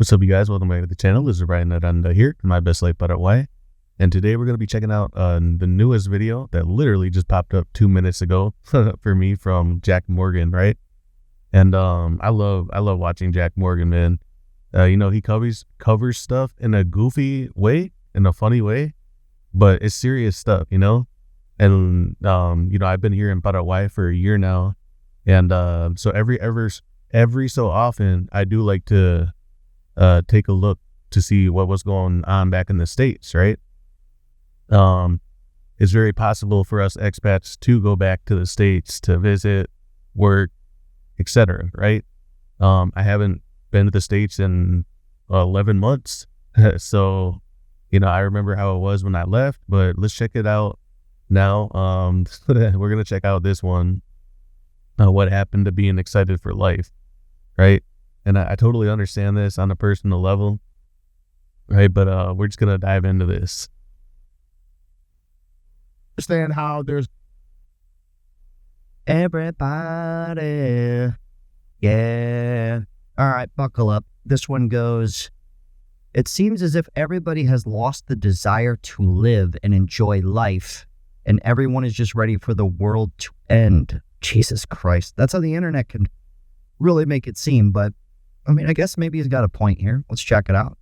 What's up, you guys? Welcome back to the channel. This is Ryan Aranda here, my best life Paraguay. And today we're going to be checking out the newest video that literally just popped up 2 minutes ago for me from Jack Morgan, right? And I love watching Jack Morgan, man. He covers stuff in a goofy way, in a funny way, but it's serious stuff, And I've been here in Paraguay for a year now, and so every so often I do like to take a look to see what was going on back in the States, right? It's very possible for us expats to go back to the States to visit, work, etc., right? I haven't been to the States in 11 months. So, I remember how it was when I left, but let's check it out now. We're going to check out this one, what happened to being excited for life, right? And I totally understand this on a personal level, right? But we're just going to dive into this. Understand how there's everybody. Yeah. All right, buckle up. This one goes, it seems as if everybody has lost the desire to live and enjoy life, and everyone is just ready for the world to end. Jesus Christ. That's how the internet can really make it seem, but I guess maybe he's got a point here. Let's check it out.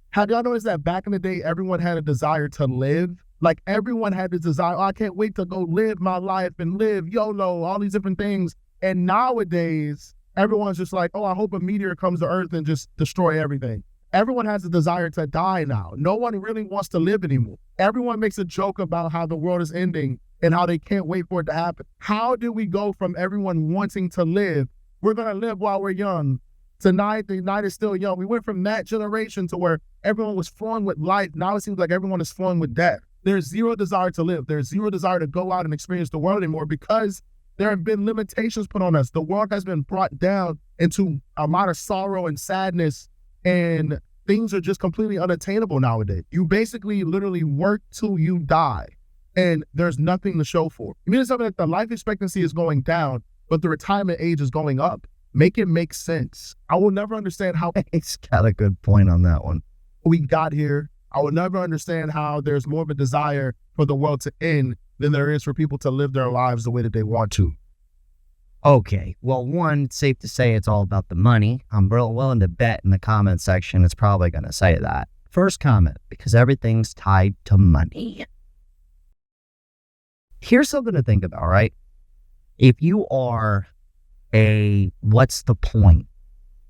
Have y'all noticed that back in the day, everyone had a desire to live? Like everyone had this desire, I can't wait to go live my life and live YOLO, all these different things. And nowadays, everyone's just like, I hope a meteor comes to Earth and just destroy everything. Everyone has a desire to die now. No one really wants to live anymore. Everyone makes a joke about how the world is ending and how they can't wait for it to happen. How do we go from everyone wanting to live, we're going to live while we're young, tonight the night is still young? We went from that generation to where everyone was flowing with life. Now it seems like everyone is flowing with death. There's zero desire to live. There's zero desire to go out and experience the world anymore because there have been limitations put on us. The world has been brought down into a lot of sorrow and sadness, and things are just completely unattainable nowadays. You basically literally work till you die, and there's nothing to show for it. You mean something that the life expectancy is going down, but the retirement age is going up. Make it make sense. I will never understand how He's got a good point on that one. we got here. I will never understand how there's more of a desire for the world to end than there is for people to live their lives the way that they want to. Okay, well, one, it's safe to say it's all about the money. I'm willing to bet in the comment section it's probably going to say that. First comment, because everything's tied to money. Here's something to think about, right? If you are a what's the point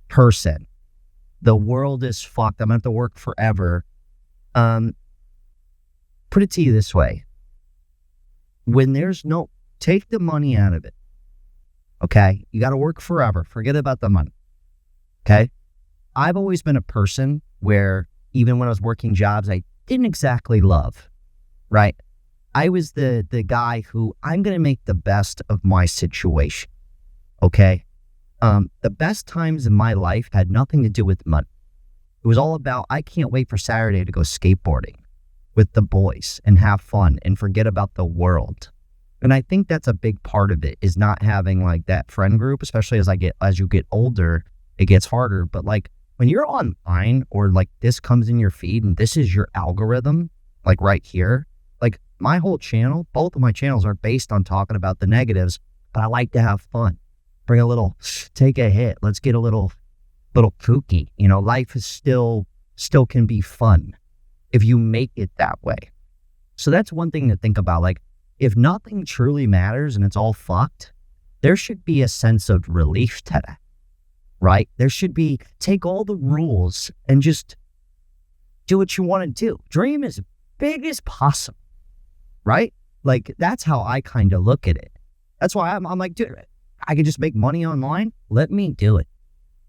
person, the world is fucked, I'm going to have to work forever. Put it to you this way. When there's take the money out of it. Okay? You got to work forever. Forget about the money. Okay? I've always been a person where even when I was working jobs I didn't exactly love, right? I was the guy who I'm going to make the best of my situation. Okay? The best times in my life had nothing to do with money. It was all about, I can't wait for Saturday to go skateboarding with the boys and have fun and forget about the world. And I think that's a big part of it, is not having like that friend group, especially as you get older, it gets harder. But like when you're online or like this comes in your feed and this is your algorithm, like right here, like my whole channel, both of my channels are based on talking about the negatives, but I like to have fun. Bring a little, take a hit. Let's get a little kooky. Life is still can be fun if you make it that way. So that's one thing to think about. Like, if nothing truly matters and it's all fucked, there should be a sense of relief to that, right? There should be, take all the rules and just do what you want to do. Dream as big as possible, right? Like, that's how I kind of look at it. That's why I'm like, dude, I could just make money online. Let me do it.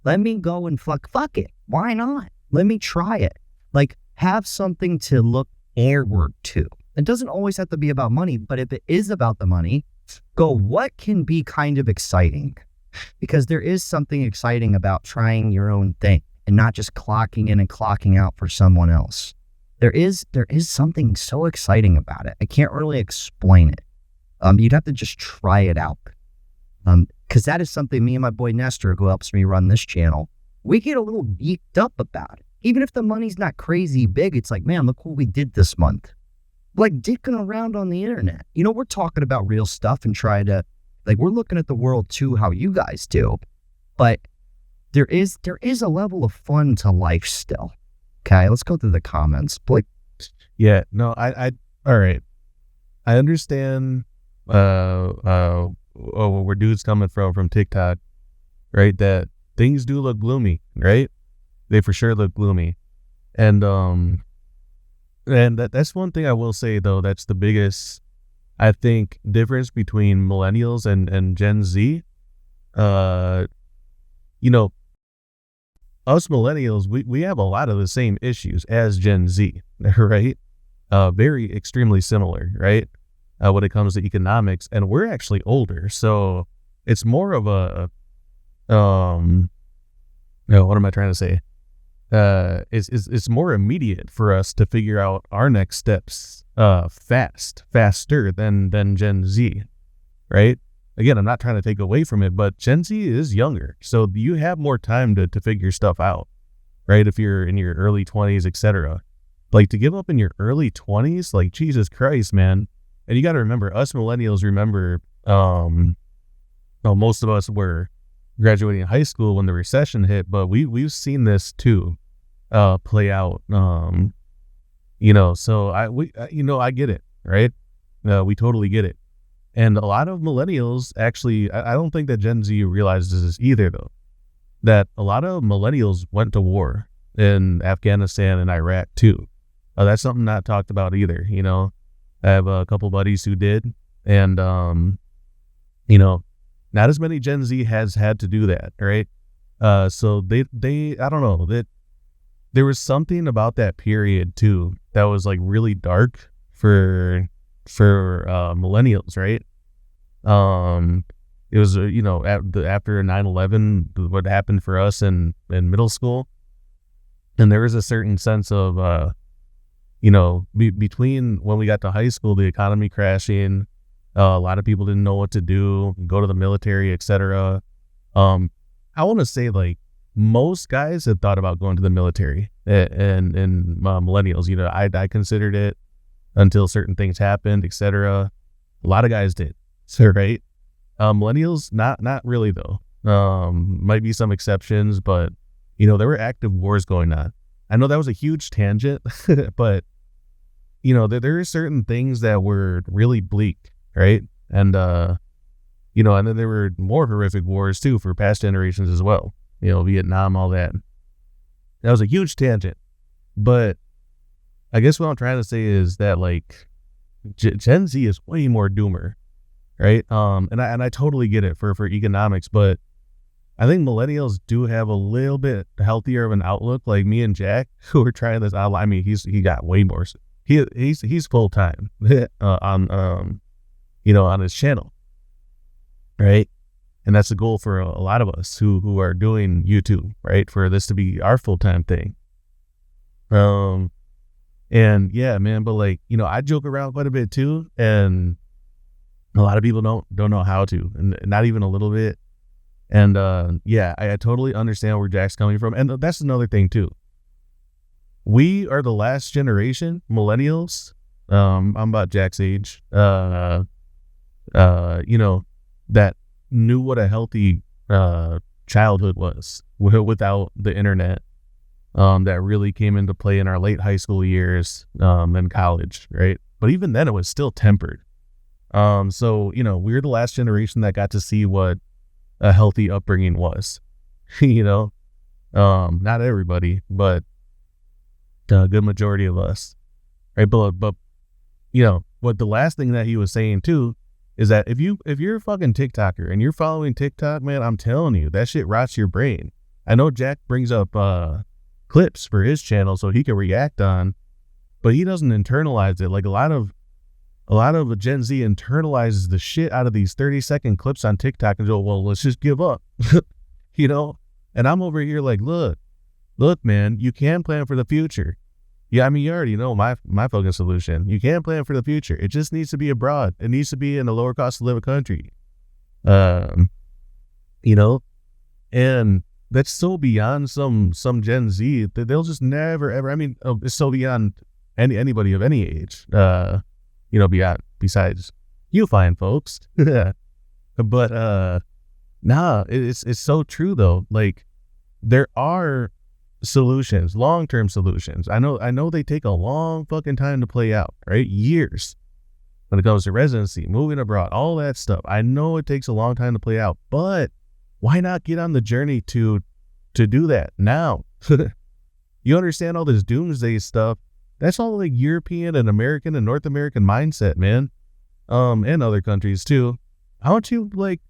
Let me go and fuck it. Why not? Let me try it. Like, have something to look forward to. It doesn't always have to be about money, but if it is about the money, go, what can be kind of exciting? Because there is something exciting about trying your own thing and not just clocking in and clocking out for someone else. There is something so exciting about it. I can't really explain it. You'd have to just try it out. Because that is something me and my boy Nestor, who helps me run this channel, we get a little geeked up about it. Even if the money's not crazy big, it's like, man, look what we did this month. Like dicking around on the internet. You know, we're talking about real stuff and trying to, like, we're looking at the world too, how you guys do. But there is a level of fun to life still. Okay, let's go through the comments. Blake. Yeah, no, all right. I understand where dude's coming from TikTok, right? That things do look gloomy, right? They for sure look gloomy. And that's one thing I will say though, that's the biggest, I think, difference between millennials and Gen Z. You know, us millennials, we have a lot of the same issues as Gen Z, right? Very extremely similar, right? When it comes to economics, and we're actually older, so it's more of a what am I trying to say? It's more immediate for us to figure out our next steps faster than Gen Z, right? Again, I'm not trying to take away from it, but Gen Z is younger, so you have more time to figure stuff out, right? If you're in your early 20s, etc. Like, to give up in your early 20s, like, Jesus Christ, man. And you got to remember, us millennials remember, well, most of us were graduating high school when the recession hit, but we've seen this too play out. You know, so I get it, right? We totally get it. And a lot of millennials actually, I don't think that Gen Z realizes this either, though, that a lot of millennials went to war in Afghanistan and Iraq too. That's something not talked about either. You know, I have a couple buddies who did, and you know, not as many Gen Z has had to do that, right? So they I don't know, that there was something about that period too that was like really dark for millennials, right? It was you know, after 9/11, what happened for us in middle school, and there was a certain sense of you know, between when we got to high school, the economy crashing, a lot of people didn't know what to do, go to the military, etc. I want to say, like, most guys had thought about going to the military, and millennials, you know, I considered it until certain things happened, etc. A lot of guys did, so right. Millennials, not really though. Might be some exceptions, but you know, there were active wars going on. I know that was a huge tangent, but you know, there are certain things that were really bleak, right? And you know, and then there were more horrific wars too for past generations as well. You know, Vietnam, all that. That was a huge tangent, but I guess what I'm trying to say is that, like, Gen Z is way more doomer, right? And I totally get it for economics, but I think millennials do have a little bit healthier of an outlook. Like me and Jack, who are trying this out. I mean, he got way more. He's full time on you know, on his channel, right? And that's the goal for a lot of us who are doing YouTube, right? For this to be our full time thing. And yeah, man, but like, you know, I joke around quite a bit too, and a lot of people don't know how to, and not even a little bit. And yeah, I totally understand where Jack's coming from, and that's another thing too. We are the last generation, millennials. I'm about Jack's age. You know, that knew what a healthy childhood was without the internet. That really came into play in our late high school years, and college, right? But even then, it was still tempered. So, you know, we're the last generation that got to see what a healthy upbringing was. You know, not everybody, but a good majority of us, right? But you know, what the last thing that he was saying too is that if you're a fucking TikToker and you're following TikTok, man, I'm telling you, that shit rots your brain. I know Jack brings up clips for his channel so he can react on, but he doesn't internalize it. Like a lot of Gen Z internalizes the shit out of these 30-second clips on TikTok and go, well, let's just give up. You know? And I'm over here like, look, man, you can plan for the future. Yeah, I mean, you already know my fucking solution. You can plan for the future. It just needs to be abroad. It needs to be in a lower cost of living country. You know? And that's so beyond some Gen Z that they'll just never ever. I mean, it's so beyond anybody of any age. Beyond besides you fine folks. But nah, it's so true though. Like there are solutions, long-term solutions. I know they take a long fucking time to play out, right? Years. When it comes to residency, moving abroad, all that stuff. I know it takes a long time to play out, but why not get on the journey to do that now? You understand all this doomsday stuff? That's all like European and American and North American mindset, man. And other countries too. How don't you like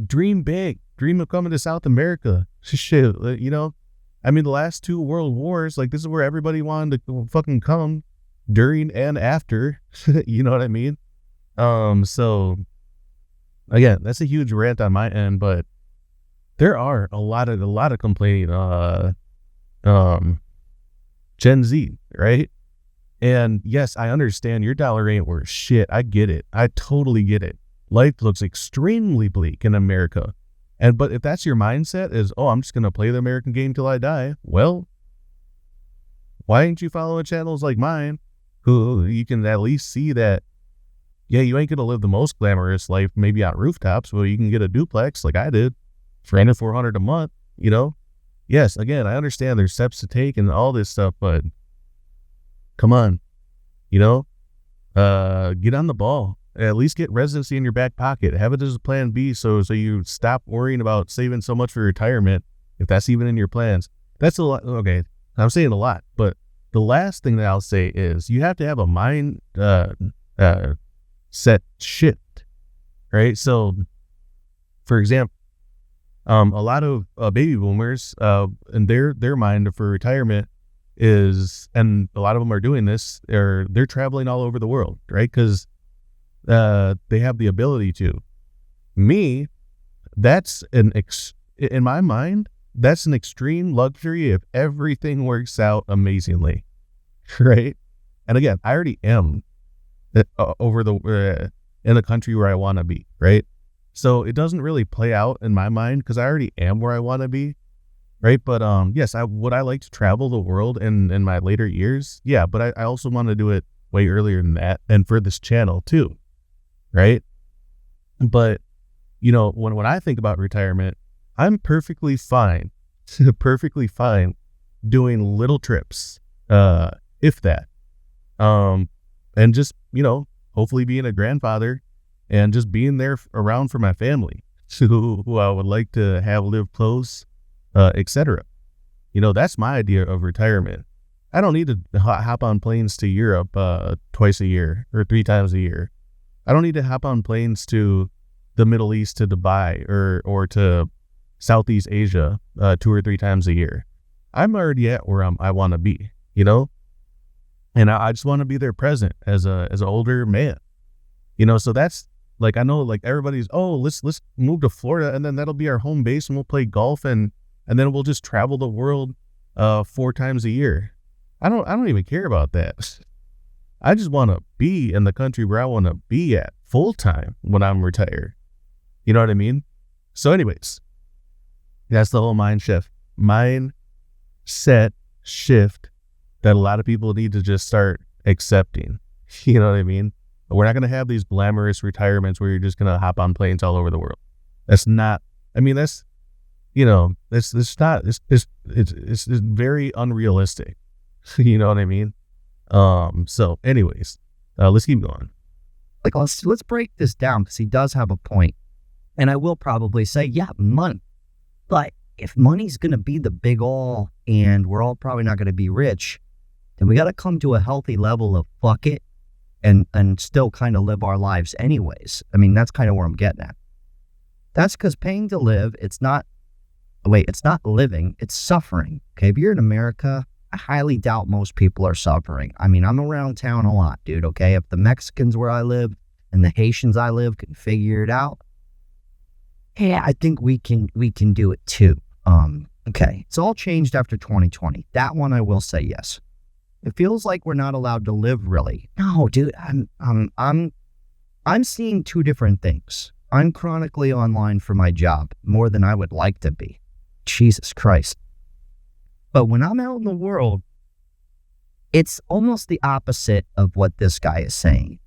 dream big? Dream of coming to South America. Shit, I mean, the last 2 world wars, like this is where everybody wanted to fucking come during and after. You know what I mean? So again, that's a huge rant on my end, but there are a lot of complaining Gen Z, right? And yes, I understand your dollar ain't worth shit. I get it. I totally get it. Life looks extremely bleak in America. But if that's your mindset is, oh, I'm just going to play the American game till I die. Well, why ain't you following channels like mine who you can at least see that, yeah, you ain't going to live the most glamorous life, maybe on rooftops, but you can get a duplex like I did for under $400 a month, Yes, again, I understand there's steps to take and all this stuff, but come on, get on the ball. At least get residency in your back pocket. Have it as a plan B so you stop worrying about saving so much for retirement, if that's even in your plans. That's a lot. Okay, I'm saying a lot, but the last thing that I'll say is you have to have a mind set shift, right? So, for example, a lot of baby boomers and their mind for retirement is, and a lot of them are doing this, they're traveling all over the world, right? Because they have the ability to. Me, that's in my mind, that's an extreme luxury if everything works out amazingly, right? And again, I already am over in the country where I want to be, right? So it doesn't really play out in my mind because I already am where I want to be, right? But yes, would I like to travel the world in my later years? Yeah, but I also want to do it way earlier than that, and for this channel too. Right? But, when I think about retirement, I'm perfectly fine doing little trips, if that. And just, hopefully being a grandfather and just being there around for my family who I would like to have live close, etc. That's my idea of retirement. I don't need to hop on planes to Europe twice a year or 3 times a year. I don't need to hop on planes to the Middle East, to Dubai or to Southeast Asia 2 or 3 times a year. I'm already at where I want to be, and I just want to be there present as an older man, so that's like, I know like everybody's, oh, let's move to Florida and then that'll be our home base and we'll play golf and then we'll just travel the world 4 times a year. I don't even care about that. I just want to be in the country where I want to be at full time when I'm retired. You know what I mean? So anyways, that's the whole mindset shift that a lot of people need to just start accepting. You know what I mean? We're not going to have these glamorous retirements where you're just going to hop on planes all over the world. That's not, I mean, that's, it's not, it's very unrealistic. You know what I mean? So anyways, let's keep going. Like, let's break this down because he does have a point. And I will probably say, yeah, money. But if money's going to be the big all and we're all probably not going to be rich, then we got to come to a healthy level of fuck it and still kind of live our lives anyways. I mean, that's kind of where I'm getting at. That's because paying to live, it's not living, it's suffering. Okay, if you're in America, I highly doubt most people are suffering. I mean, I'm around town a lot, dude, okay? If the Mexicans where I live and the Haitians I live can figure it out, yeah, I think we can do it too. Okay, it's all changed after 2020. That one I will say yes. It feels like we're not allowed to live really. No, dude, I'm seeing 2 different things. I'm chronically online for my job more than I would like to be. Jesus Christ. But when I'm out in the world, it's almost the opposite of what this guy is saying.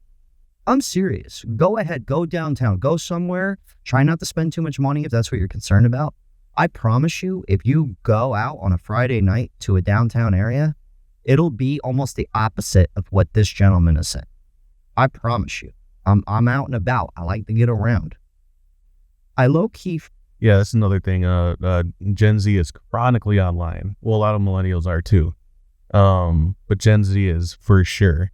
I'm serious. Go ahead, go downtown, go somewhere. Try not to spend too much money if that's what you're concerned about. I promise you, if you go out on a Friday night to a downtown area, it'll be almost the opposite of what this gentleman has said. I promise you. I'm out and about. I like to get around. I low-key... Yeah, that's another thing. Gen Z is chronically online. Well, a lot of millennials are too. But Gen Z is for sure.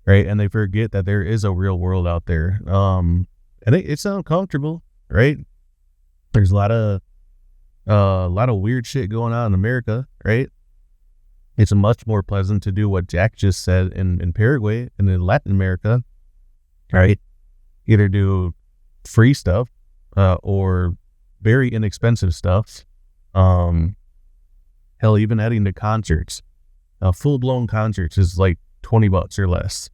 Right, and they forget that there is a real world out there, and it's uncomfortable, right? There's a lot of weird shit going on in America, right? It's much more pleasant to do what Jack just said in Paraguay and in Latin America, right? Either do free stuff or very inexpensive stuff. Hell, even heading to concerts, full-blown concerts is like $20 or less.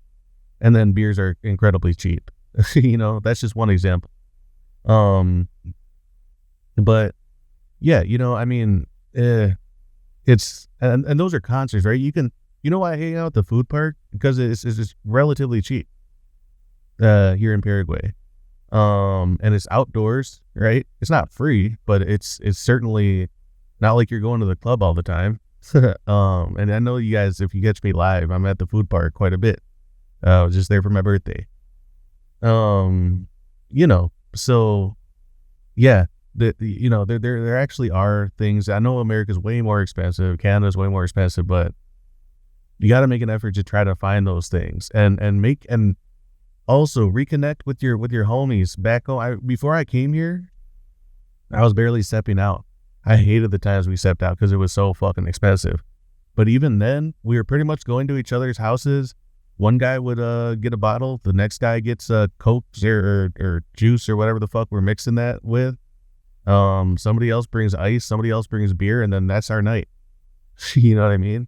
And then beers are incredibly cheap. That's just one example. But yeah, I mean, it's, and those are concerts, right? Why I hang out at the food park? Because it's relatively cheap, here in Paraguay. And it's outdoors, right? It's not free, but it's certainly not like you're going to the club all the time. And I know you guys, if you catch me live, I'm at the food park quite a bit. I was just there for my birthday. So yeah, there actually are things. I know America's way more expensive, Canada's way more expensive, but you got to make an effort to try to find those things and also reconnect with your homies back home. Before I came here, I was barely stepping out. I hated the times we stepped out because it was so fucking expensive. But even then, we were pretty much going to each other's houses. One guy would get a bottle. The next guy gets Coke or juice or whatever the fuck we're mixing that with. Somebody else brings ice. Somebody else brings beer. And then that's our night. You know what I mean?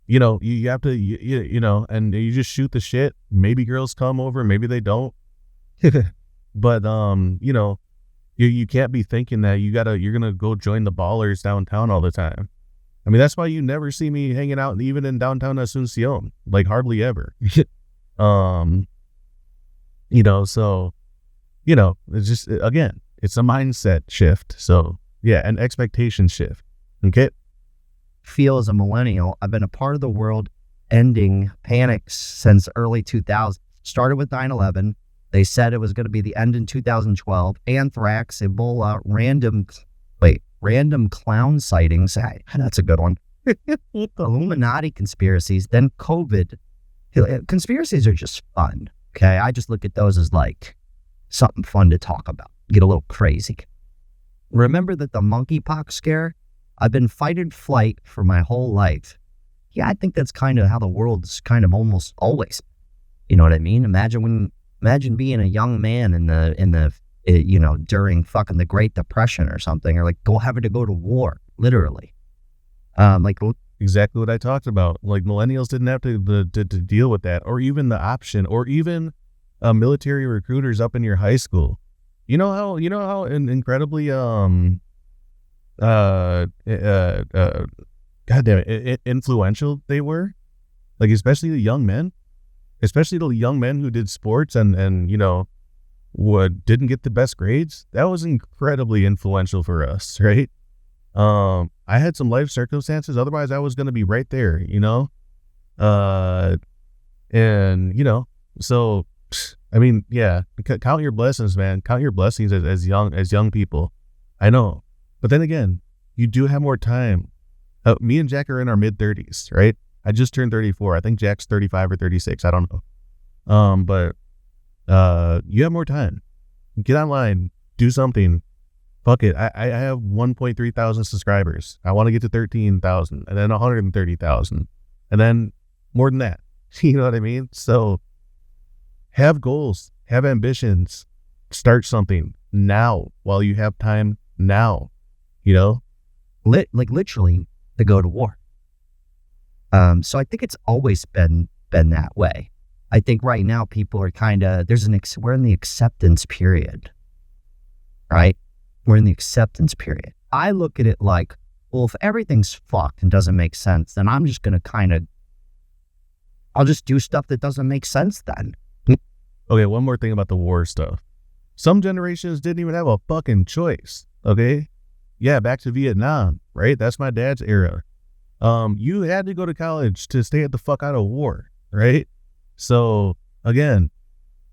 You have to, and you just shoot the shit. Maybe girls come over. Maybe they don't. But, you can't be thinking that you're going to go join the ballers downtown all the time. I mean, that's why you never see me hanging out even in downtown Asunción, like hardly ever. So, it's just, again, it's a mindset shift. So yeah, an expectation shift. Okay. Feel as a millennial, I've been a part of the world ending panics since early 2000. Started with 9/11. They said it was going to be the end in 2012. Anthrax, Ebola, random clown sightings. Hey, that's a good one. Illuminati conspiracies, then COVID. Conspiracies are just fun. Okay. I just look at those as like something fun to talk about. Get a little crazy. Remember that the monkeypox scare? I've been fight and flight for my whole life. Yeah, I think that's kind of how the world's kind of almost always. You know what I mean? Imagine being a young man in the during fucking the Great Depression or something, or like having to go to war, literally. Exactly what I talked about. Like millennials didn't have to deal with that, or even the option, or even military recruiters up in your high school. You know how incredibly goddamn it, influential they were, like especially the young men who did sports and didn't get the best grades. That was incredibly influential for us, right? I had some life circumstances, otherwise I was going to be right there, so I mean, yeah, count your blessings, man. Count your blessings as young people. I know, but then again, you do have more time. Me and Jack are in our mid-30s, right? I just turned 34. I think Jack's 35 or 36. I don't know. But you have more time. Get online. Do something. Fuck it. I have 1.3 thousand subscribers. I want to get to 13,000 and then 130,000 and then more than that. You know what I mean? So have goals, have ambitions, start something now while you have time now, literally to go to war. So I think it's always been that way. I think right now people are kind of, we're in the acceptance period, right? We're in the acceptance period. I look at it like, well, if everything's fucked and doesn't make sense, then I'm just going to I'll just do stuff that doesn't make sense then. Okay, one more thing about the war stuff. Some generations didn't even have a fucking choice, okay? Yeah, back to Vietnam, right? That's my dad's era. You had to go to college to stay the fuck out of war, right? So, again,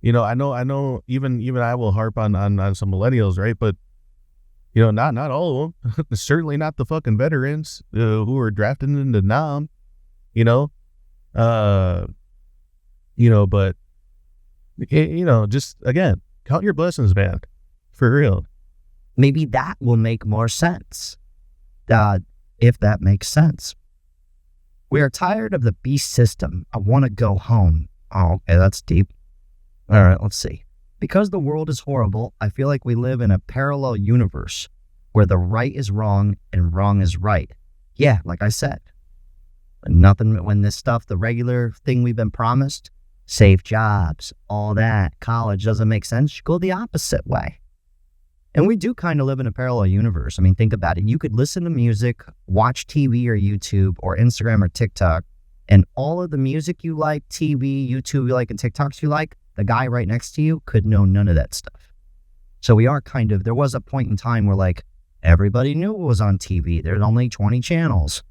I know even I will harp on some millennials, right? But, not all of them. Certainly not the fucking veterans who were drafted into Nam, but just again, count your blessings, man, for real. Maybe that will make more sense, if that makes sense. We are tired of the beast system. I want to go home. Oh, okay, that's deep. All right, let's see. Because the world is horrible, I feel like we live in a parallel universe where the right is wrong and wrong is right. Yeah, like I said, when this stuff, the regular thing we've been promised, safe jobs, all that, college doesn't make sense, you go the opposite way. And we do kind of live in a parallel universe. I mean, think about it. You could listen to music, watch TV or YouTube or Instagram or TikTok, and all of the music you like, TV, YouTube you like, and TikToks you like, the guy right next to you could know none of that stuff. So we are there was a point in time where like everybody knew it was on TV. There's only 20 channels.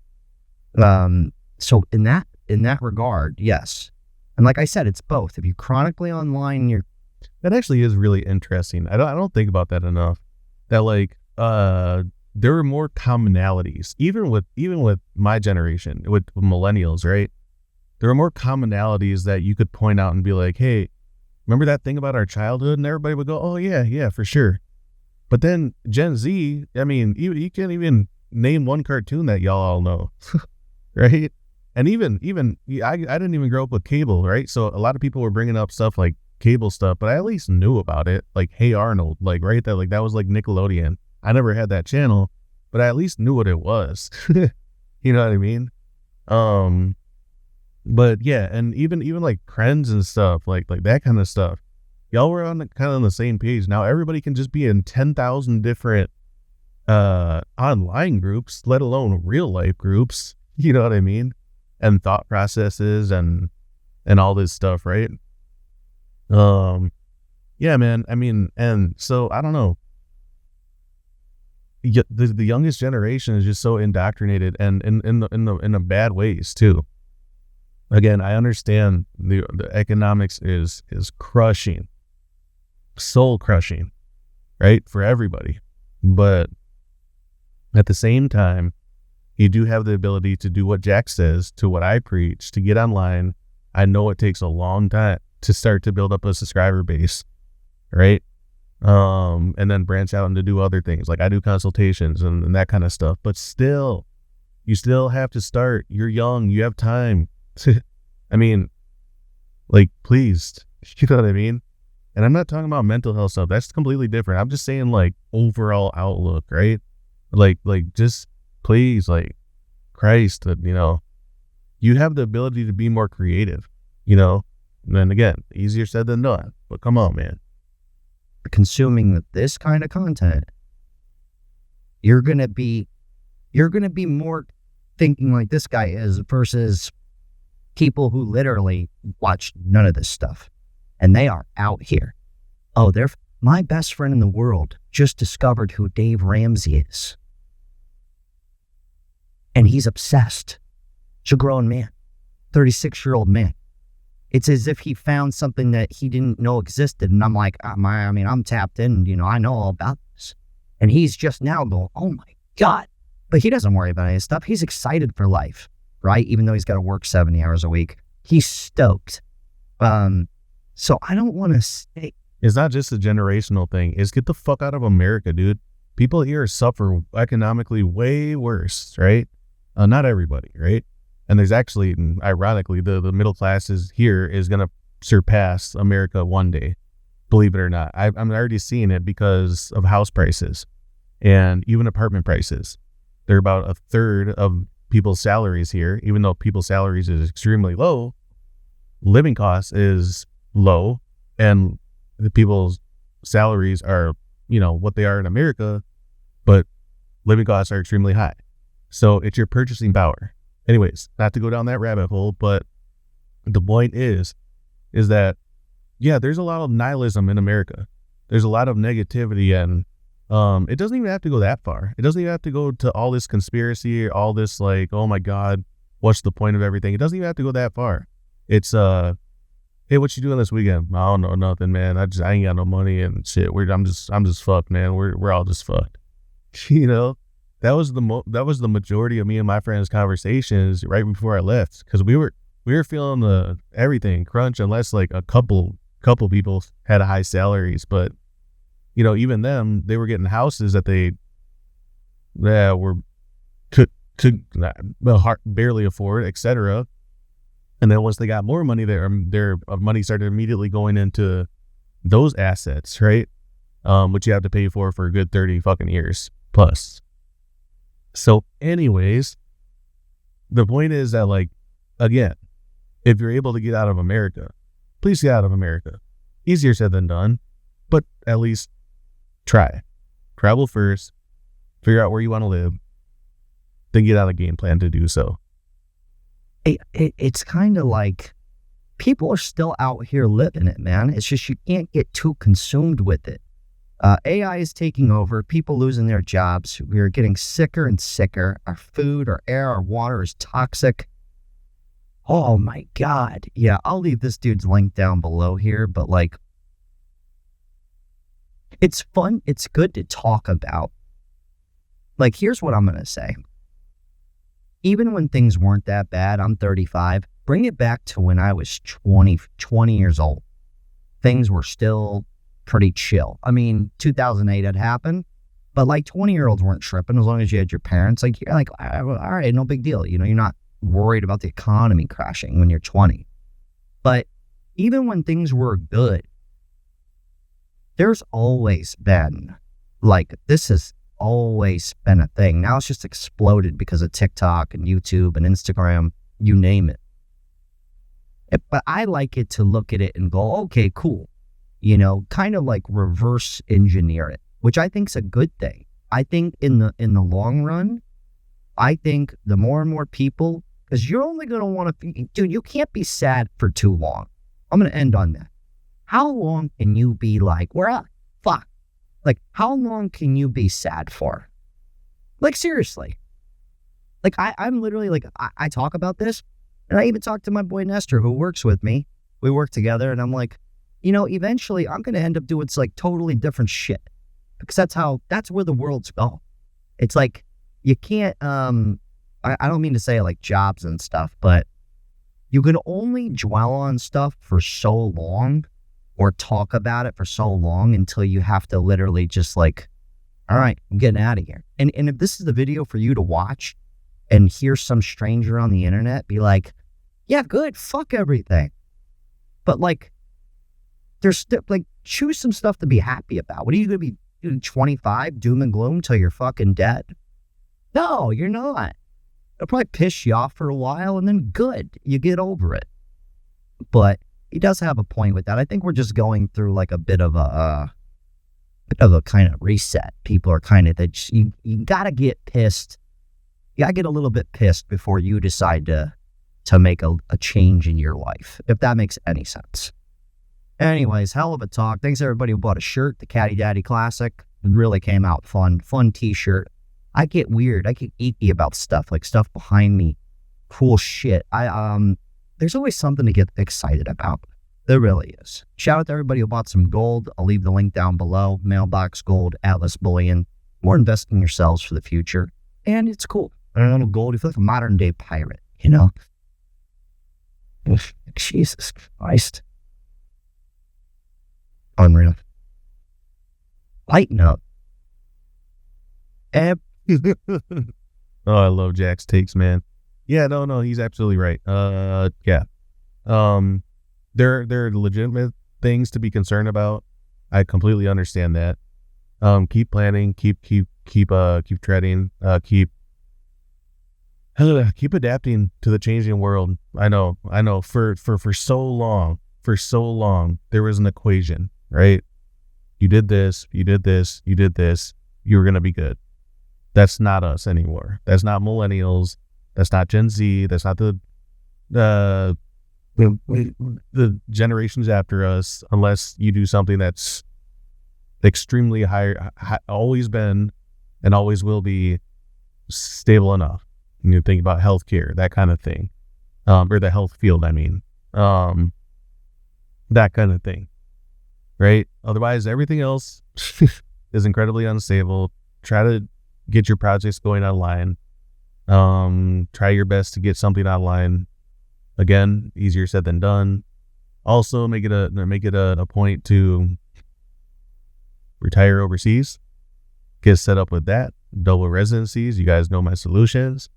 So in that regard, yes. And like I said, it's both. If you're chronically online, that actually is really interesting. I don't think about that enough. That like there are more commonalities, even with my generation, with millennials, right? There are more commonalities that you could point out and be like, hey, remember that thing about our childhood? And everybody would go, oh yeah, for sure. But then Gen Z, I mean, you can't even name one cartoon that y'all all know, right? And even I didn't even grow up with cable, right? So a lot of people were bringing up stuff like cable stuff, but I at least knew about it, like Hey Arnold, like right there, like that was like Nickelodeon. I never had that channel, but I at least knew what it was. You know what I mean? But yeah, and even like trends and stuff, like that kind of stuff. Y'all were on the same page. Now everybody can just be in 10,000 different online groups, let alone real life groups. You know what I mean? And thought processes and all this stuff, right? Yeah, man. I mean, and so I don't know. The youngest generation is just so indoctrinated, and in the bad ways too. Again, I understand the economics is crushing, soul crushing, right, for everybody. But at the same time, you do have the ability to do what Jack says, to what I preach, to get online. I know it takes a long time to start to build up a subscriber base, right? And then branch out and to do other things. Like I do consultations and that kind of stuff. But still, you still have to start. You're young. You have time. I mean, like, please, you know what I mean? And I'm not talking about mental health stuff. That's completely different. I'm just saying like overall outlook, right? Like just please, like Christ, you have the ability to be more creative, And then again, easier said than done, but come on, man. Consuming this kind of content, you're going to be more thinking like this guy is versus people who literally watch none of this stuff and they are out here. Oh, my best friend in the world just discovered who Dave Ramsey is. And he's obsessed. He's a grown man, 36-year-old man. It's as if he found something that he didn't know existed. And I'm like, I'm tapped in, I know all about this. And he's just now going, oh my God. But he doesn't worry about any stuff. He's excited for life, right? Even though he's got to work 70 hours a week. He's stoked. So I don't want to say. It's not just a generational thing. It's get the fuck out of America, dude. People here suffer economically way worse, right? Not everybody, right? And there's actually, ironically, the middle classes here is going to surpass America one day, believe it or not. I'm already seeing it because of house prices and even apartment prices. They're about a third of people's salaries here, even though people's salaries is extremely low. Living costs is low, and the people's salaries are, what they are in America, but living costs are extremely high. So it's your purchasing power. Anyways, not to go down that rabbit hole, but the point is that, yeah, there's a lot of nihilism in America. There's a lot of negativity, and it doesn't even have to go that far. It doesn't even have to go to all this conspiracy, all this like, oh my God, what's the point of everything? It doesn't even have to go that far. It's hey, what you doing this weekend? I don't know, nothing, man. I ain't got no money and shit. I'm just fucked, man. We're all just fucked. You know, that was the majority of me and my friends' conversations right before I left, because we were feeling the everything crunch, unless like a couple people had high salaries, but you know, even them, they were getting houses that they could barely afford, etc. And then once they got more money, their money started immediately going into those assets, right? Which you have to pay for a good 30 fucking years plus. So anyways, the point is that, like, again, if you're able to get out of America, please get out of America. Easier said than done, but at least try. Travel first, figure out where you want to live, then get out a game plan to do so. It's kind of like people are still out here living it, man. It's just you can't get too consumed with it. AI is taking over, people losing their jobs. We are getting sicker and sicker. Our food, our air, our water is toxic. Oh my God. Yeah, I'll leave this dude's link down below here, but like, it's fun. It's good to talk about. Like, here's what I'm going to say. Even when things weren't that bad, I'm 35, bring it back to when I was 20 years old. Things were still pretty chill. I mean, 2008 had happened, but like 20-year-olds weren't tripping as long as you had your parents. Like, you're like, all right, no big deal. You know, you're not worried about the economy crashing when you're 20. But even when things were good, there's always been, like, this has always been a thing. Now it's just exploded because of TikTok and YouTube and Instagram, you name it. But I like it to look at it and go, okay, cool. You know, kind of like reverse engineer it, which I think is a good thing. I think in the long run, I think the more and more people, because you're only going to want to, dude, you can't be sad for too long. I'm going to end on that. How long can you be like, fuck? Like, how long can you be sad for? Like, seriously. Like, I'm literally like, I talk about this, and I even talk to my boy Nestor, who works with me. We work together, and I'm like, you know, eventually I'm going to end up doing like totally different shit, because that's where the world's going. It's like, you can't, I don't mean to say like jobs and stuff, but you can only dwell on stuff for so long, or talk about it for so long, until you have to literally just like, all right, I'm getting out of here. And if this is the video for you to watch and hear some stranger on the internet be like, yeah, good, fuck everything. But like, there's like, choose some stuff to be happy about. What are you going to be doing 25, doom and gloom till you're fucking dead? No, you're not. It'll probably piss you off for a while, and then good, you get over it. But he does have a point with that. I think we're just going through like a bit of a kind of reset. People are kind of that you gotta get pissed. You gotta get a little bit pissed before you decide to make a change in your life, if that makes any sense. Anyways, hell of a talk. Thanks everybody who bought a shirt, the Caddy Daddy Classic. It really came out fun t-shirt. I get weird. I get geeky about stuff, like stuff behind me, cool shit. There's always something to get excited about. There really is. Shout out to everybody who bought some gold. I'll leave the link down below. Mailbox Gold, Atlas Bullion. More investing in yourselves for the future. And it's cool. I don't know, gold. You feel like a modern day pirate, you know? Jesus Christ. Unreal. Lighten up. Oh, I love Jack's takes, man. Yeah, no, he's absolutely right. Yeah. There are legitimate things to be concerned about. I completely understand that. Keep planning, keep treading, keep adapting to the changing world. I know. For so long, there was an equation, right? You did this, you were gonna be good. That's not us anymore. That's not millennials. That's not Gen Z. That's not the generations after us, unless you do something that's extremely always been and always will be stable enough. You think about healthcare, that kind of thing, or the health field. I mean, that kind of thing, right? Otherwise, everything else is incredibly unstable. Try to get your projects going online. Try your best to get something online. Again, easier said than done. Also, make it a point to retire overseas. Get set up with that. Double residencies. You guys know my solutions.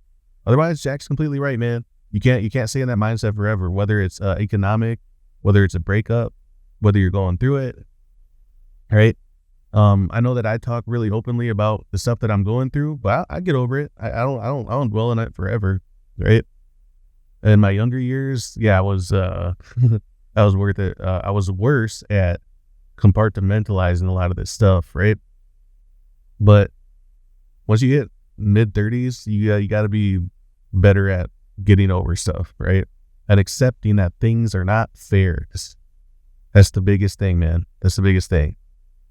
Otherwise, Jack's completely right, man. You can't stay in that mindset forever. Whether it's economic, whether it's a breakup, whether you're going through it, right? I know that I talk really openly about the stuff that I'm going through, but I get over it. I don't dwell on it forever, right? In my younger years, yeah, I was I was worse at compartmentalizing a lot of this stuff, right? But once you hit mid-30s, you got to be better at getting over stuff, right? And accepting that things are not fair. That's the biggest thing, man. That's the biggest thing.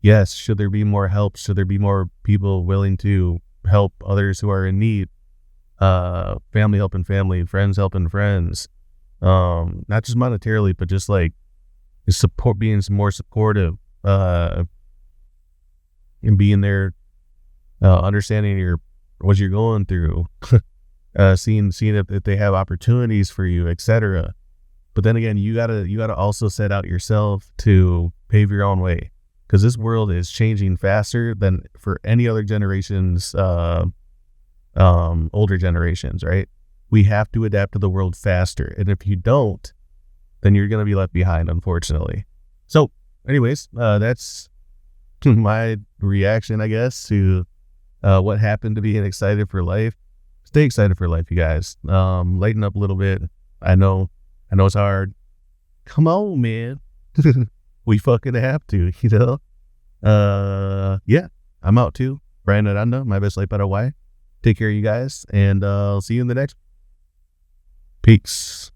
Yes, should there be more help? Should there be more people willing to help others who are in need? Family helping family, friends helping friends. Not just monetarily, but just like being more supportive, and being there, understanding what you're going through, seeing if they have opportunities for you, etc. But then again, you gotta also set out yourself to pave your own way, because this world is changing faster than for any other generations, older generations, right? We have to adapt to the world faster, and if you don't, then you're gonna be left behind, unfortunately. So, anyways, that's my reaction, I guess, to what happened to being excited for life. Stay excited for life, you guys. Lighten up a little bit. I know it's hard. Come on, man. We fucking have to, you know? Yeah, I'm out too. Brian Aranda, my best life Paraguay. Take care of you guys, and I'll see you in the next. Peace.